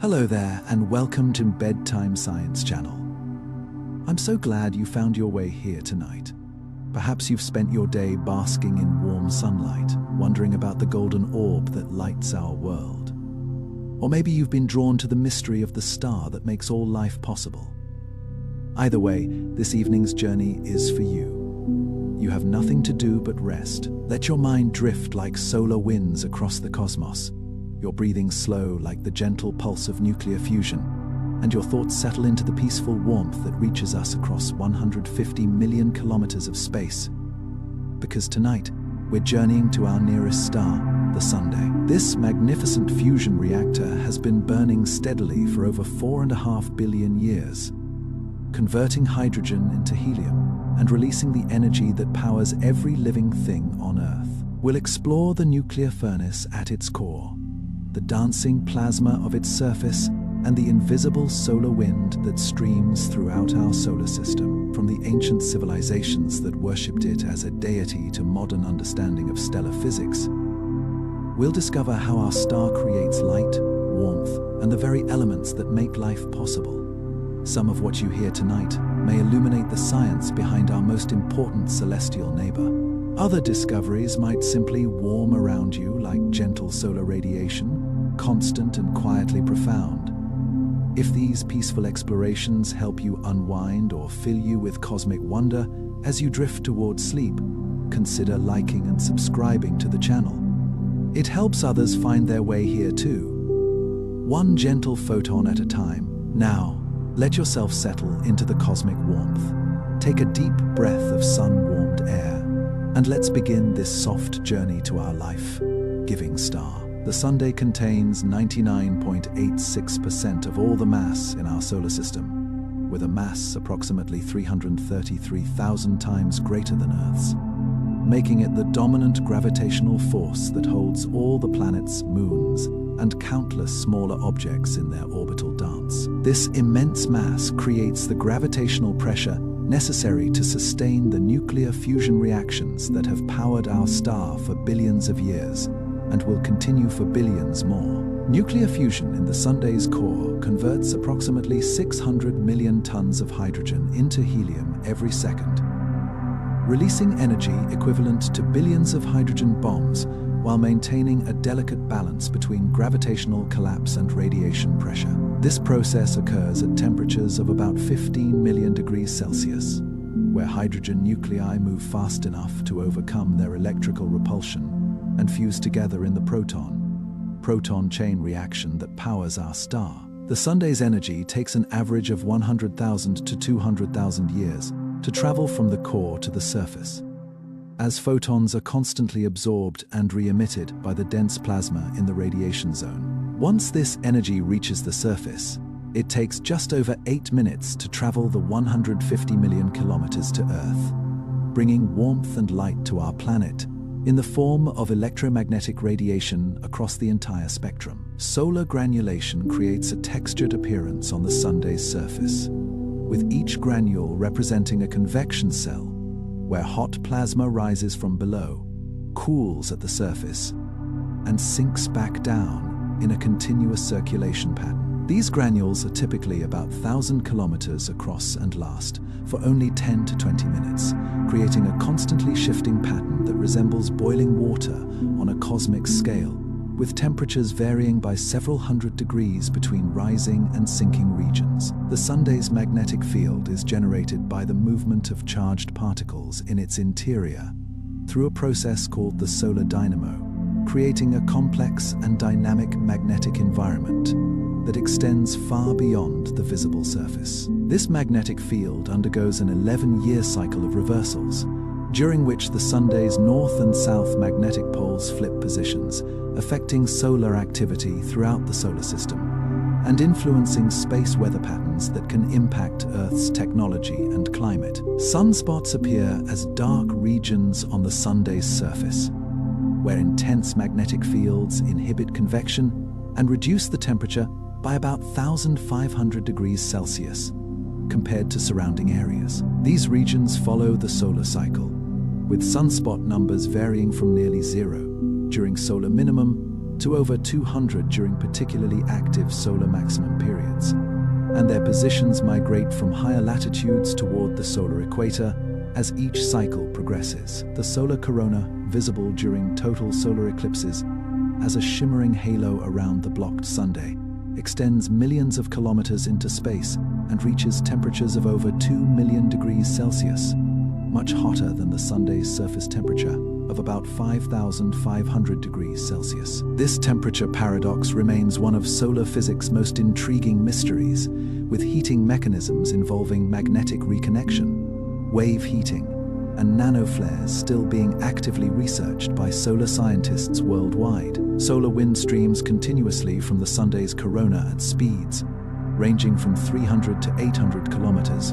Hello there, and welcome to Bedtime Science Channel. I'm so glad you found your way here tonight. Perhaps you've spent your day basking in warm sunlight, wondering about the golden orb that lights our world. Or maybe you've been drawn to the mystery of the star that makes all life possible. Either way, this evening's journey is for you. You have nothing to do but rest. Let your mind drift like solar winds across the cosmos, your breathing slow like the gentle pulse of nuclear fusion, and your thoughts settle into the peaceful warmth that reaches us across 150 million kilometers of space. Because tonight, we're journeying to our nearest star, the Sunday. This magnificent fusion reactor has been burning steadily for over 4.5 billion years, converting hydrogen into helium and releasing the energy that powers every living thing on Earth. We'll explore the nuclear furnace at its core, the dancing plasma of its surface, and the invisible solar wind that streams throughout our solar system. From the ancient civilizations that worshipped it as a deity to modern understanding of stellar physics, we'll discover how our star creates light, warmth, and the very elements that make life possible. Some of what you hear tonight may illuminate the science behind our most important celestial neighbor. Other discoveries might simply warm around you like gentle solar radiation, constant and quietly profound. If these peaceful explorations help you unwind or fill you with cosmic wonder as you drift towards sleep, consider liking and subscribing to the channel. It helps others find their way here too. One gentle photon at a time. Now, let yourself settle into the cosmic warmth. Take a deep breath of sun-warmed air, and let's begin this soft journey to our life-giving star. The Sunday contains 99.86% of all the mass in our solar system, with a mass approximately 333,000 times greater than Earth's, making it the dominant gravitational force that holds all the planets, moons, and countless smaller objects in their orbital dance. This immense mass creates the gravitational pressure necessary to sustain the nuclear fusion reactions that have powered our star for billions of years and will continue for billions more. Nuclear fusion in the Sunday's core converts approximately 600 million tons of hydrogen into helium every second, releasing energy equivalent to billions of hydrogen bombs while maintaining a delicate balance between gravitational collapse and radiation pressure. This process occurs at temperatures of about 15 million degrees Celsius, where hydrogen nuclei move fast enough to overcome their electrical repulsion and fuse together in the proton chain reaction that powers our star. The Sunday's energy takes an average of 100,000 to 200,000 years to travel from the core to the surface, as photons are constantly absorbed and re-emitted by the dense plasma in the radiation zone. Once this energy reaches the surface, it takes just over 8 minutes to travel the 150 million kilometers to Earth, bringing warmth and light to our planet in the form of electromagnetic radiation across the entire spectrum. Solar granulation creates a textured appearance on the Sunday's surface, with each granule representing a convection cell, where hot plasma rises from below, cools at the surface, and sinks back down in a continuous circulation pattern. These granules are typically about 1,000 kilometers across and last for only 10 to 20 minutes, creating a constantly shifting pattern that resembles boiling water on a cosmic scale, with temperatures varying by several hundred degrees between rising and sinking regions. The Sunday's magnetic field is generated by the movement of charged particles in its interior through a process called the solar dynamo, creating a complex and dynamic magnetic environment that extends far beyond the visible surface. This magnetic field undergoes an 11-year cycle of reversals, during which the Sunday's north and south magnetic poles flip positions, affecting solar activity throughout the solar system and influencing space weather patterns that can impact Earth's technology and climate. Sunspots appear as dark regions on the Sunday's surface, where intense magnetic fields inhibit convection and reduce the temperature by about 1,500 degrees Celsius compared to surrounding areas. These regions follow the solar cycle, with sunspot numbers varying from nearly zero during solar minimum to over 200 during particularly active solar maximum periods, and their positions migrate from higher latitudes toward the solar equator as each cycle progresses. The solar corona, visible during total solar eclipses as a shimmering halo around the blocked Sunday, extends millions of kilometers into space and reaches temperatures of over 2 million degrees Celsius, much hotter than the Sunday's surface temperature of about 5,500 degrees Celsius. This temperature paradox remains one of solar physics' most intriguing mysteries, with heating mechanisms involving magnetic reconnection, wave heating, and nanoflares still being actively researched by solar scientists worldwide. Solar wind streams continuously from the Sunday's corona at speeds ranging from 300 to 800 kilometers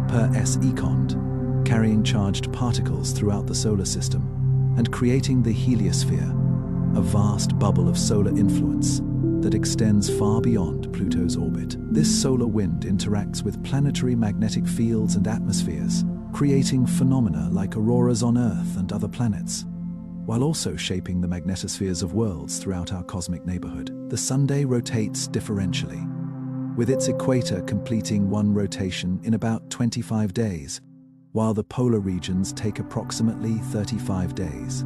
per second, carrying charged particles throughout the solar system and creating the heliosphere, a vast bubble of solar influence that extends far beyond Pluto's orbit. This solar wind interacts with planetary magnetic fields and atmospheres, creating phenomena like auroras on Earth and other planets, while also shaping the magnetospheres of worlds throughout our cosmic neighborhood. The Sunday rotates differentially, with its equator completing one rotation in about 25 days, while the polar regions take approximately 35 days,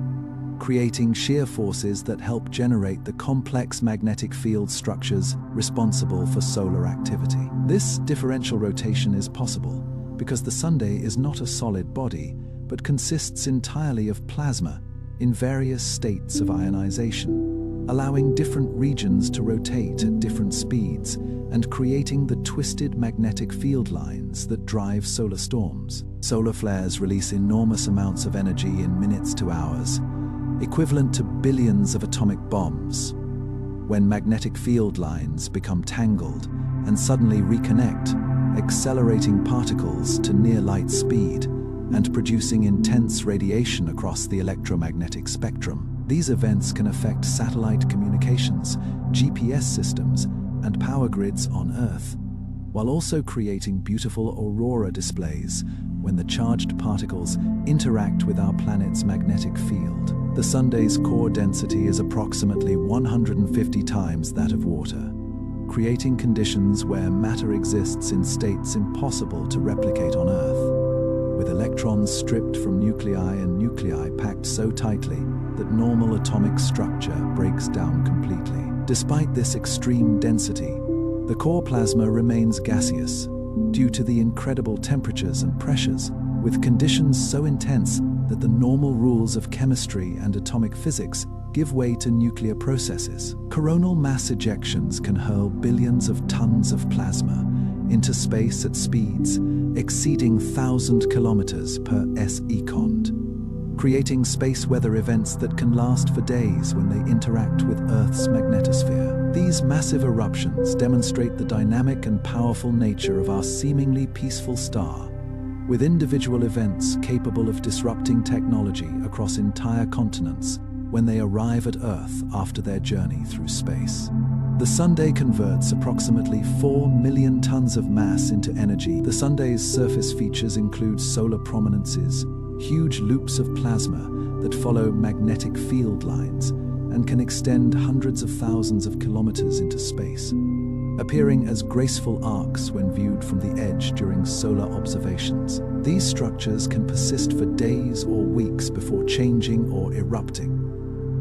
creating shear forces that help generate the complex magnetic field structures responsible for solar activity. This differential rotation is possible because the Sunday is not a solid body, but consists entirely of plasma in various states of ionization, allowing different regions to rotate at different speeds and creating the twisted magnetic field lines that drive solar storms. Solar flares release enormous amounts of energy in minutes to hours, equivalent to billions of atomic bombs. When magnetic field lines become tangled and suddenly reconnect, accelerating particles to near light speed and producing intense radiation across the electromagnetic spectrum. These events can affect satellite communications, GPS systems, and power grids on Earth, while also creating beautiful aurora displays when the charged particles interact with our planet's magnetic field. The Sunday's core density is approximately 150 times that of water, creating conditions where matter exists in states impossible to replicate on Earth, with electrons stripped from nuclei and nuclei packed so tightly that normal atomic structure breaks down completely. Despite this extreme density, the core plasma remains gaseous due to the incredible temperatures and pressures, with conditions so intense that the normal rules of chemistry and atomic physics give way to nuclear processes. Coronal mass ejections can hurl billions of tons of plasma into space at speeds exceeding 1,000 kilometers per second, creating space weather events that can last for days when they interact with Earth's magnetosphere. These massive eruptions demonstrate the dynamic and powerful nature of our seemingly peaceful star, with individual events capable of disrupting technology across entire continents when they arrive at Earth after their journey through space. The Sunday converts approximately 4 million tons of mass into energy. The Sunday's surface features include solar prominences, huge loops of plasma that follow magnetic field lines and can extend hundreds of thousands of kilometers into space, appearing as graceful arcs when viewed from the edge during solar observations. These structures can persist for days or weeks before changing or erupting,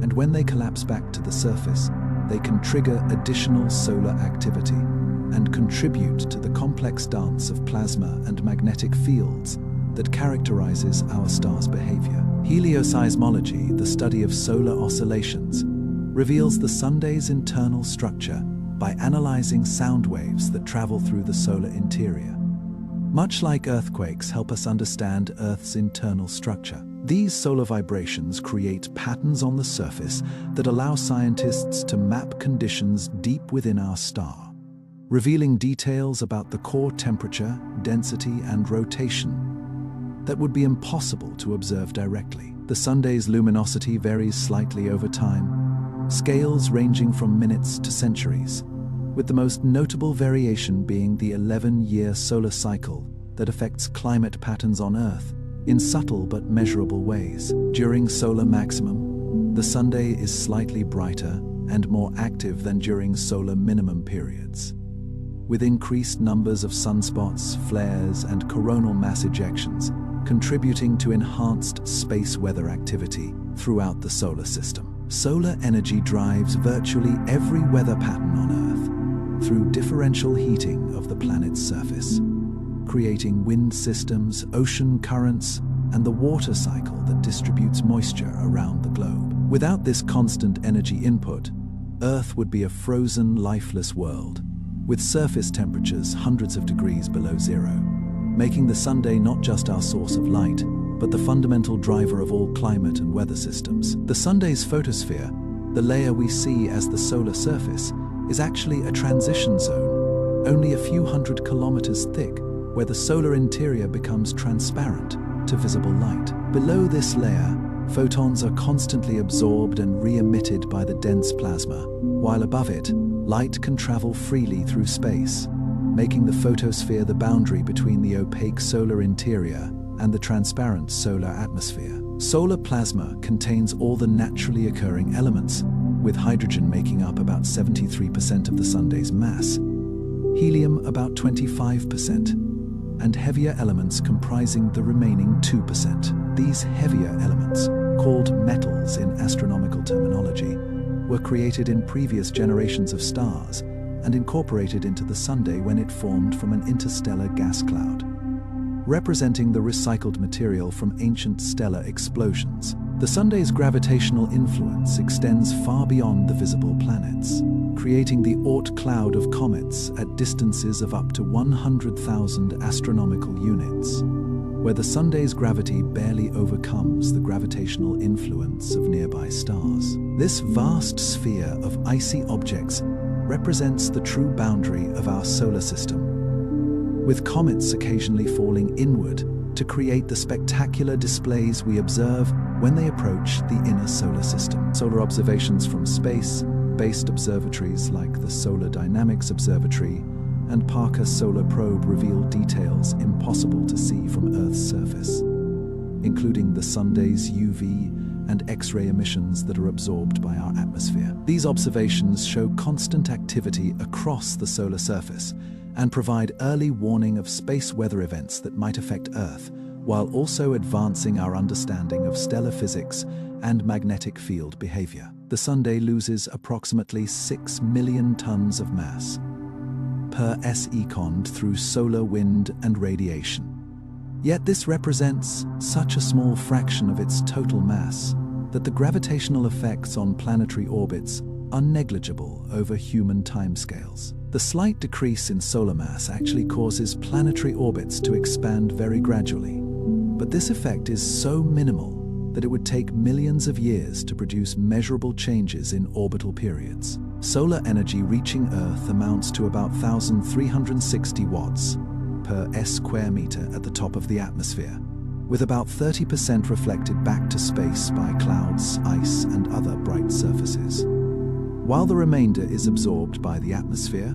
and when they collapse back to the surface, they can trigger additional solar activity and contribute to the complex dance of plasma and magnetic fields that characterizes our star's behavior. Helioseismology, the study of solar oscillations, reveals the Sunday's internal structure by analyzing sound waves that travel through the solar interior. Much like earthquakes help us understand Earth's internal structure, these solar vibrations create patterns on the surface that allow scientists to map conditions deep within our star, revealing details about the core temperature, density, and rotation that would be impossible to observe directly. The Sunday's luminosity varies slightly over time, scales ranging from minutes to centuries, with the most notable variation being the 11-year solar cycle that affects climate patterns on Earth in subtle but measurable ways. During solar maximum, the Sunday is slightly brighter and more active than during solar minimum periods, with increased numbers of sunspots, flares, and coronal mass ejections contributing to enhanced space weather activity throughout the solar system. Solar energy drives virtually every weather pattern on Earth through differential heating of the planet's surface, creating wind systems, ocean currents, and the water cycle that distributes moisture around the globe. Without this constant energy input, Earth would be a frozen, lifeless world, with surface temperatures hundreds of degrees below zero, making the Sunday not just our source of light, but the fundamental driver of all climate and weather systems. The Sunday's photosphere, the layer we see as the solar surface, is actually a transition zone, only a few hundred kilometers thick, where the solar interior becomes transparent to visible light. Below this layer, photons are constantly absorbed and re-emitted by the dense plasma, while above it, light can travel freely through space, making the photosphere the boundary between the opaque solar interior and the transparent solar atmosphere. Solar plasma contains all the naturally occurring elements, with hydrogen making up about 73% of the Sunday's mass, helium about 25%, and heavier elements comprising the remaining 2%. These heavier elements, called metals in astronomical terminology, were created in previous generations of stars and incorporated into the Sunday when it formed from an interstellar gas cloud, representing the recycled material from ancient stellar explosions. The Sunday's gravitational influence extends far beyond the visible planets, creating the Oort cloud of comets at distances of up to 100,000 astronomical units, where the Sunday's gravity barely overcomes the gravitational influence of nearby stars. This vast sphere of icy objects represents the true boundary of our solar system, with comets occasionally falling inward to create the spectacular displays we observe when they approach the inner solar system. Solar observations from space-based observatories like the Solar Dynamics Observatory and Parker Solar Probe reveal details impossible to see from Earth's surface, including the Sunday's UV and X-ray emissions that are absorbed by our atmosphere. These observations show constant activity across the solar surface and provide early warning of space weather events that might affect Earth, while also advancing our understanding of stellar physics and magnetic field behavior. The Sunday loses approximately 6 million tons of mass per second through solar wind and radiation. Yet this represents such a small fraction of its total mass that the gravitational effects on planetary orbits are negligible over human timescales. The slight decrease in solar mass actually causes planetary orbits to expand very gradually, but this effect is so minimal that it would take millions of years to produce measurable changes in orbital periods. Solar energy reaching Earth amounts to about 1,360 watts per square meter at the top of the atmosphere, with about 30% reflected back to space by clouds, ice, and other bright surfaces, while the remainder is absorbed by the atmosphere,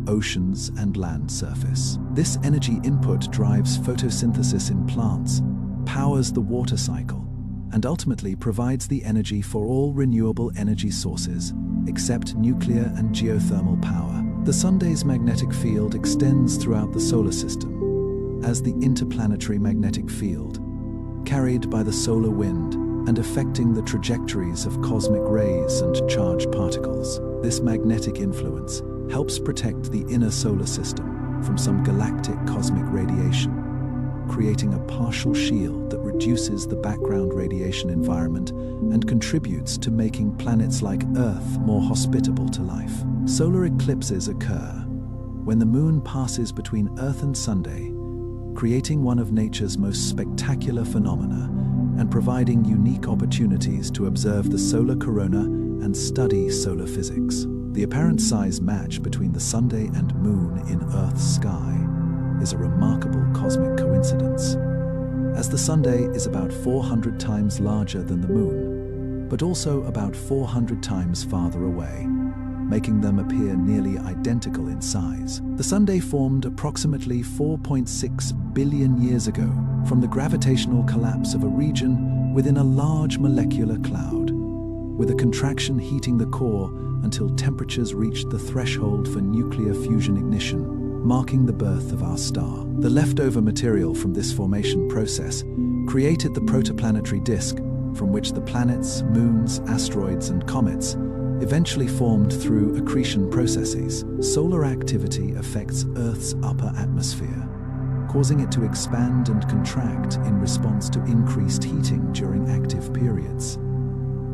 oceans, and land surface. This energy input drives photosynthesis in plants, powers the water cycle, and ultimately provides the energy for all renewable energy sources, except nuclear and geothermal power. The Sunday's magnetic field extends throughout the solar system as the interplanetary magnetic field, carried by the solar wind and affecting the trajectories of cosmic rays and charged particles. This magnetic influence helps protect the inner solar system from some galactic cosmic radiation, creating a partial shield that reduces the background radiation environment and contributes to making planets like Earth more hospitable to life. Solar eclipses occur when the moon passes between Earth and Sunday, creating one of nature's most spectacular phenomena and providing unique opportunities to observe the solar corona and study solar physics. The apparent size match between the Sunday and moon in Earth's sky is a remarkable cosmic coincidence, as the Sunday is about 400 times larger than the moon, but also about 400 times farther away, making them appear nearly identical in size. The Sunday formed approximately 4.6 billion years ago from the gravitational collapse of a region within a large molecular cloud, with a contraction heating the core until temperatures reached the threshold for nuclear fusion ignition, marking the birth of our star. The leftover material from this formation process created the protoplanetary disk, from which the planets, moons, asteroids, and comets eventually formed through accretion processes. Solar activity affects Earth's upper atmosphere, causing it to expand and contract in response to increased heating during active periods,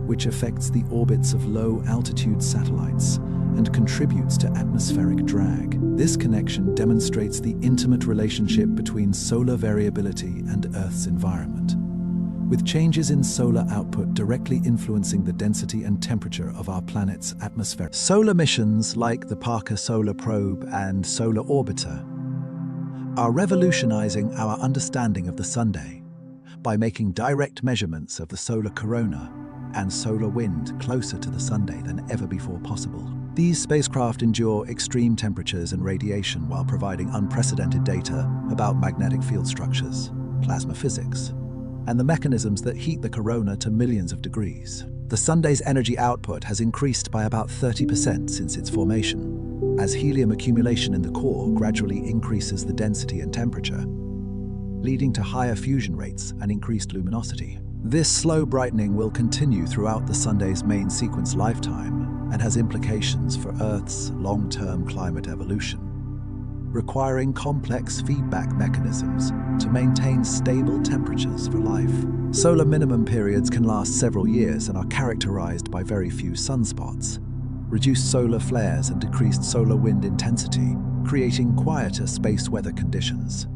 which affects the orbits of low-altitude satellites and contributes to atmospheric drag. This connection demonstrates the intimate relationship between solar variability and Earth's environment, with changes in solar output directly influencing the density and temperature of our planet's atmosphere. Solar missions like the Parker Solar Probe and Solar Orbiter are revolutionizing our understanding of the Sunday by making direct measurements of the solar corona and solar wind closer to the Sunday than ever before possible. These spacecraft endure extreme temperatures and radiation while providing unprecedented data about magnetic field structures, plasma physics, and the mechanisms that heat the corona to millions of degrees. The Sunday's energy output has increased by about 30% since its formation, as helium accumulation in the core gradually increases the density and temperature, leading to higher fusion rates and increased luminosity. This slow brightening will continue throughout the Sunday's main sequence lifetime and has implications for Earth's long-term climate evolution, requiring complex feedback mechanisms to maintain stable temperatures for life. Solar minimum periods can last several years and are characterized by very few sunspots, reduced solar flares, and decreased solar wind intensity, creating quieter space weather conditions,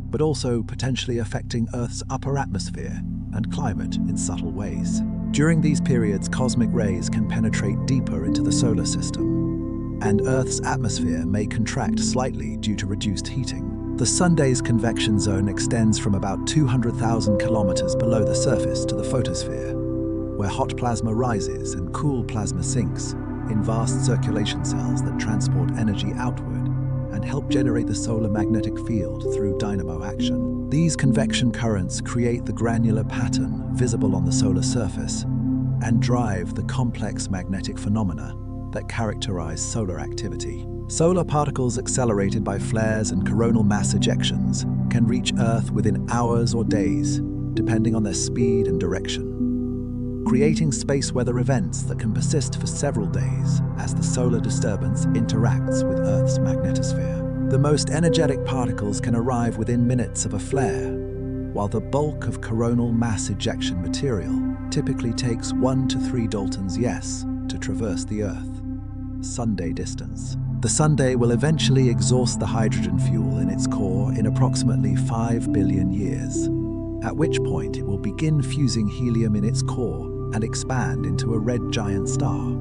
but also potentially affecting Earth's upper atmosphere and climate in subtle ways. During these periods, cosmic rays can penetrate deeper into the solar system, and Earth's atmosphere may contract slightly due to reduced heating. The Sunday's convection zone extends from about 200,000 kilometers below the surface to the photosphere, where hot plasma rises and cool plasma sinks in vast circulation cells that transport energy outward and help generate the solar magnetic field through dynamo action. These convection currents create the granular pattern visible on the solar surface and drive the complex magnetic phenomena that characterize solar activity. Solar particles accelerated by flares and coronal mass ejections can reach Earth within hours or days, depending on their speed and direction, creating space weather events that can persist for several days as the solar disturbance interacts with Earth's magnetosphere. The most energetic particles can arrive within minutes of a flare, while the bulk of coronal mass ejection material typically takes 1 to 3 Daltons yes to traverse the Earth Sunday distance. The Sunday will eventually exhaust the hydrogen fuel in its core in approximately 5 billion years, at which point it will begin fusing helium in its core and expand into a red giant star,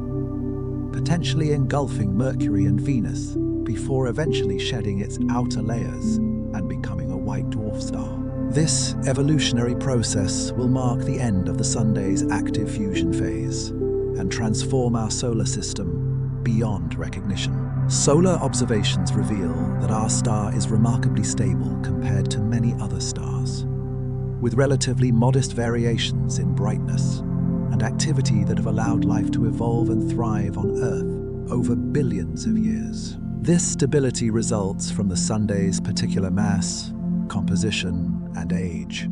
potentially engulfing Mercury and Venus before eventually shedding its outer layers and becoming a white dwarf star. This evolutionary process will mark the end of the Sunday's active fusion phase and transform our solar system beyond recognition. Solar observations reveal that our star is remarkably stable compared to many other stars, with relatively modest variations in brightness and activity that have allowed life to evolve and thrive on Earth over billions of years. This stability results from the Sunday's particular mass, composition, and age,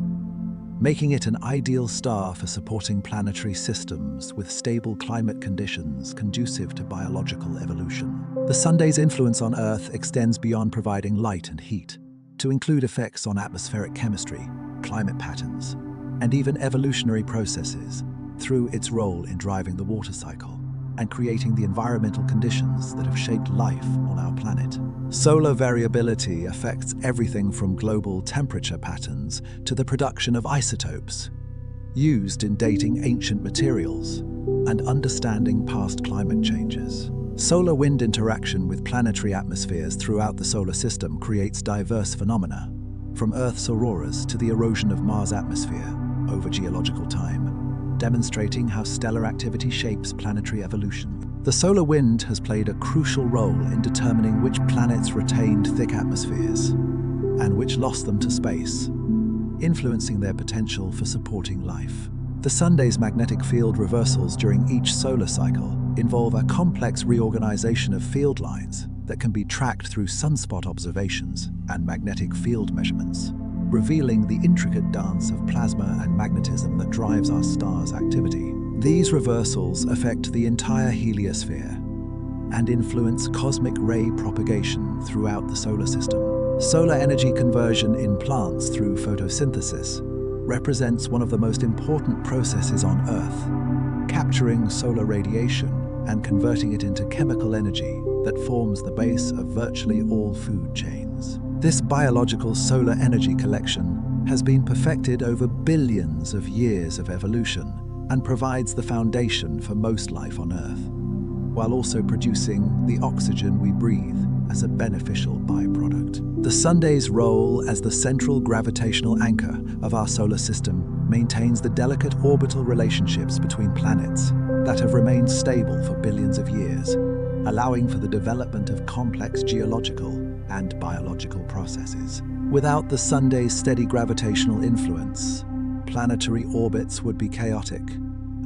making it an ideal star for supporting planetary systems with stable climate conditions conducive to biological evolution. The Sunday's influence on Earth extends beyond providing light and heat, to include effects on atmospheric chemistry, climate patterns, and even evolutionary processes through its role in driving the water cycle and creating the environmental conditions that have shaped life on our planet. Solar variability affects everything from global temperature patterns to the production of isotopes, used in dating ancient materials and understanding past climate changes. Solar wind interaction with planetary atmospheres throughout the solar system creates diverse phenomena, from Earth's auroras to the erosion of Mars' atmosphere over geological time, demonstrating how stellar activity shapes planetary evolution. The solar wind has played a crucial role in determining which planets retained thick atmospheres and which lost them to space, influencing their potential for supporting life. The Sunday's magnetic field reversals during each solar cycle involve a complex reorganization of field lines that can be tracked through sunspot observations and magnetic field measurements, revealing the intricate dance of plasma and magnetism that drives our star's activity. These reversals affect the entire heliosphere and influence cosmic ray propagation throughout the solar system. Solar energy conversion in plants through photosynthesis represents one of the most important processes on Earth, capturing solar radiation and converting it into chemical energy that forms the base of virtually all food chains. This biological solar energy collection has been perfected over billions of years of evolution and provides the foundation for most life on Earth, while also producing the oxygen we breathe as a beneficial byproduct. The Sunday's role as the central gravitational anchor of our solar system maintains the delicate orbital relationships between planets that have remained stable for billions of years, allowing for the development of complex geological and biological processes. Without the Sunday's steady gravitational influence, planetary orbits would be chaotic,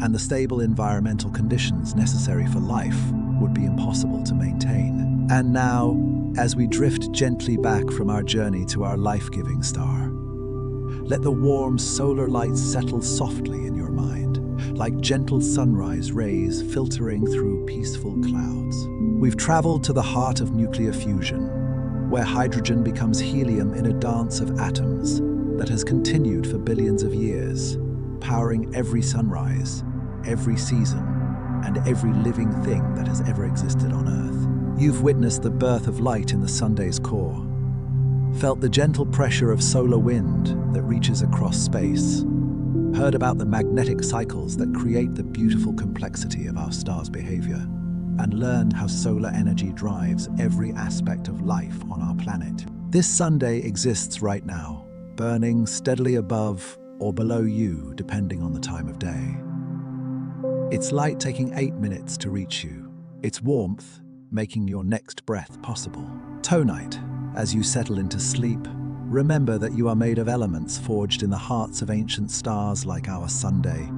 and the stable environmental conditions necessary for life would be impossible to maintain. And now, as we drift gently back from our journey to our life-giving star, let the warm solar light settle softly in your mind, like gentle sunrise rays filtering through peaceful clouds. We've traveled to the heart of nuclear fusion, where hydrogen becomes helium in a dance of atoms that has continued for billions of years, powering every sunrise, every season, and every living thing that has ever existed on Earth. You've witnessed the birth of light in the Sunday's core, felt the gentle pressure of solar wind that reaches across space, heard about the magnetic cycles that create the beautiful complexity of our star's behavior, and learned how solar energy drives every aspect of life on our planet. This Sunday exists right now, burning steadily above or below you, depending on the time of day. Its light taking 8 minutes to reach you, its warmth making your next breath possible. Tonight, as you settle into sleep, remember that you are made of elements forged in the hearts of ancient stars like our Sunday,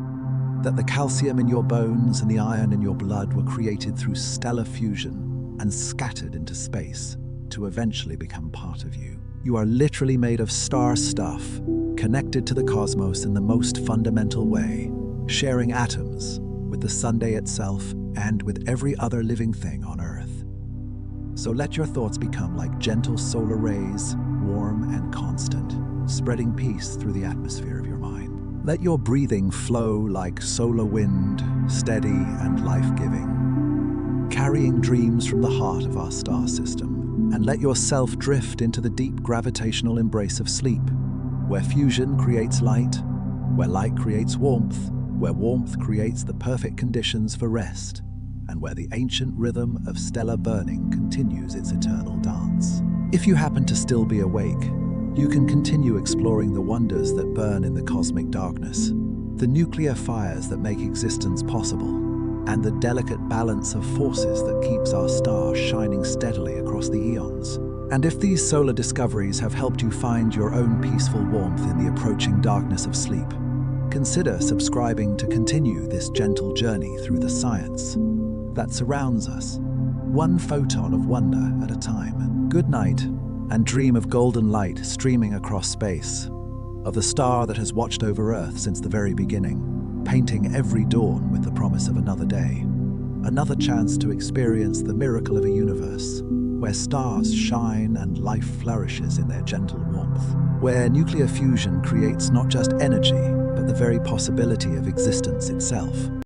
that the calcium in your bones and the iron in your blood were created through stellar fusion and scattered into space to eventually become part of you. You are literally made of star stuff, connected to the cosmos in the most fundamental way, sharing atoms with the Sunday itself and with every other living thing on Earth. So let your thoughts become like gentle solar rays, warm and constant, spreading peace through the atmosphere of your mind. Let your breathing flow like solar wind, steady and life-giving, carrying dreams from the heart of our star system. And let yourself drift into the deep gravitational embrace of sleep, where fusion creates light, where light creates warmth, where warmth creates the perfect conditions for rest, and where the ancient rhythm of stellar burning continues its eternal dance. If you happen to still be awake, you can continue exploring the wonders that burn in the cosmic darkness, the nuclear fires that make existence possible, and the delicate balance of forces that keeps our star shining steadily across the eons. And if these solar discoveries have helped you find your own peaceful warmth in the approaching darkness of sleep, consider subscribing to continue this gentle journey through the science that surrounds us, one photon of wonder at a time. Good night, and dream of golden light streaming across space, of the star that has watched over Earth since the very beginning, painting every dawn with the promise of another day, another chance to experience the miracle of a universe where stars shine and life flourishes in their gentle warmth, where nuclear fusion creates not just energy, but the very possibility of existence itself.